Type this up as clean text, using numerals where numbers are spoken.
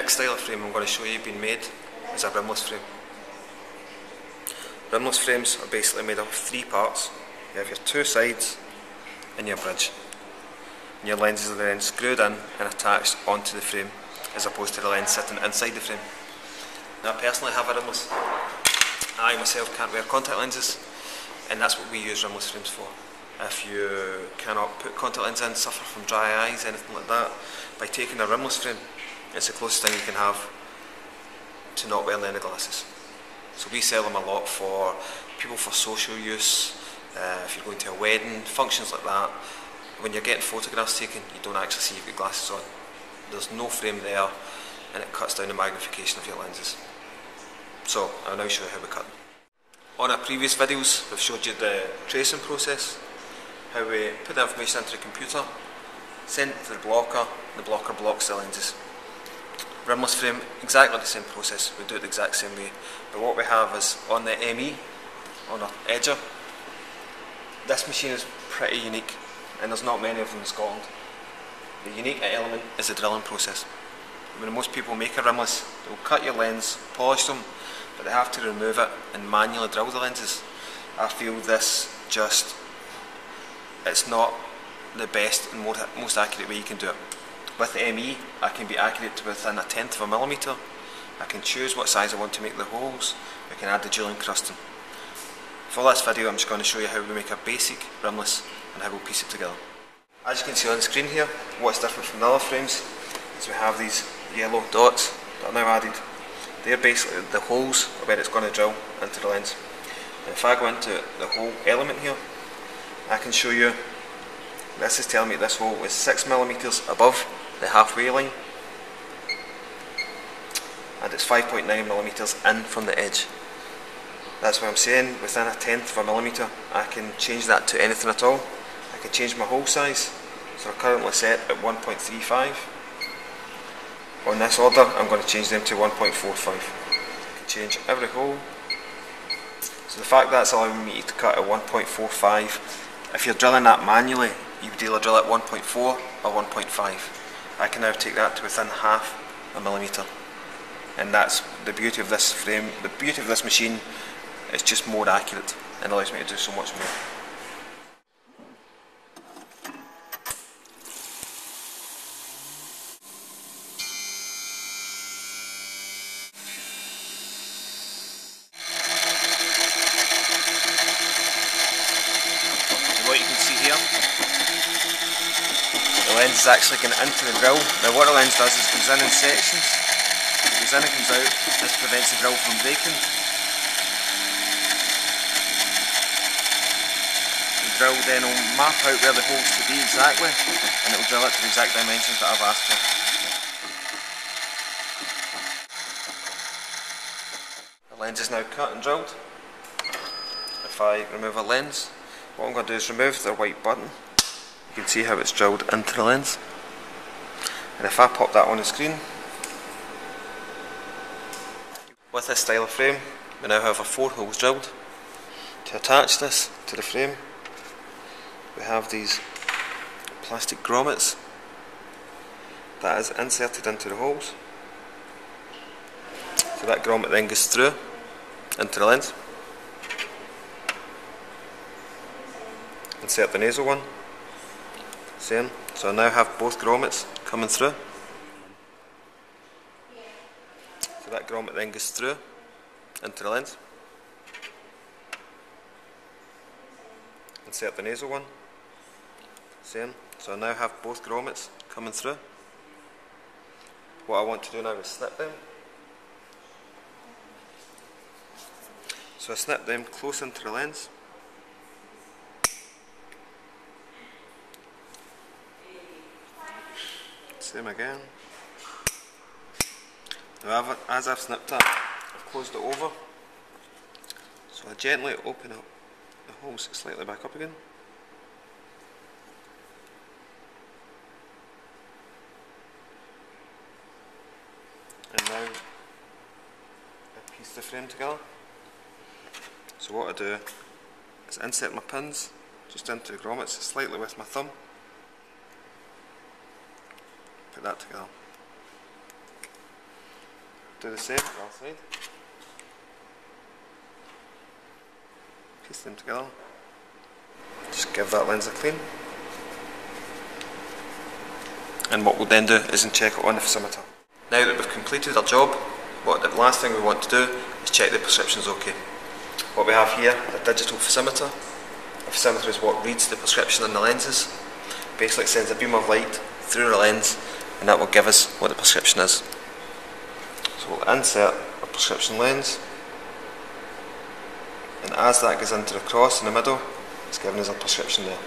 next style of frame I'm going to show you being made is a rimless frame. Rimless frames are basically made up of three parts. You have your two sides and your bridge. And your lenses are then screwed in and attached onto the frame, as opposed to the lens sitting inside the frame. Now, I personally have a rimless. I myself can't wear contact lenses, and that's what we use rimless frames for. If you cannot put contact lenses in, suffer from dry eyes, anything like that, by taking a rimless frame, it's the closest thing you can have to not wearing any glasses. So we sell them a lot for people for social use, if you're going to a wedding, functions like that. When you're getting photographs taken, you don't actually see you've got glasses on. There's no frame there, and it cuts down the magnification of your lenses. So I'll now show you how we cut them. On our previous videos, we've showed you the tracing process, how we put the information into the computer, send it to the blocker blocks the lenses. Rimless frame, exactly the same process, we do it the exact same way. But what we have is, on the ME, on our edger, this machine is pretty unique, and there's not many of them in Scotland. The unique element is the drilling process. When most people make a rimless, they'll cut your lens, polish them, but they have to remove it and manually drill the lenses. I feel this it's not the best and most accurate way you can do it. With the ME, I can be accurate to within 1/10 of a millimetre. I can choose what size I want to make the holes. We can add the dual encrusting. For this video, I'm just going to show you how we make a basic rimless and how we'll piece it together. As you can see on the screen here, what's different from the other frames is we have these yellow dots that are now added. They're basically the holes where it's going to drill into the lens. And if I go into the hole element here, I can show you, this is telling me this hole is 6mm above the halfway line, and it's 5.9mm in from the edge. That's what I'm saying, within 1/10 of a millimetre I can change that to anything at all. I can change my hole size, so I'm currently set at 1.35. On this order I'm going to change them to 1.45. I can change every hole. So the fact that's allowing me to cut at 1.45, if you're drilling that manually, you would either drill at 1.4 or 1.5. I can now take that to within 1/2 a millimetre. And that's the beauty of this frame. The beauty of this machine is just more accurate and allows me to do so much more. And what you can see here, the lens is actually going into the drill. Now what the lens does is it comes in sections. It goes in and comes out. This prevents the drill from breaking. The drill then will map out where the hole's to be exactly, and it will drill it to the exact dimensions that I've asked for. The lens is now cut and drilled. If I remove a lens, what I'm going to do is remove the white button. You can see how it's drilled into the lens. And if I pop that on the screen, with this style of frame, we now have our 4 holes drilled. To attach this to the frame, we have these plastic grommets that is inserted into the holes. So that grommet then goes through into the lens. Insert the nasal one. Same. So I now have both grommets coming through. So that grommet then goes through into the lens. Insert the nasal one. Same. So I now have both grommets coming through. What I want to do now is snip them. So I snip them close into the lens. Same again. Now as I've snipped it, I've closed it over. So I gently open up the holes slightly back up again. And now I piece the frame together. So what I do is insert my pins just into the grommets slightly with my thumb. Put that together. do the same on the other side. Piece them together. Just give that lens a clean. And what we'll then do is check it on the photometer. Now that we've completed our job, the last thing we want to do is check the prescription's okay. What we have here is a digital photometer. A photometer is what reads the prescription in the lenses. Basically it sends a beam of light through the lens and that will give us what the prescription is. So we'll insert a prescription lens, and as that goes into the cross in the middle, it's giving us a prescription there.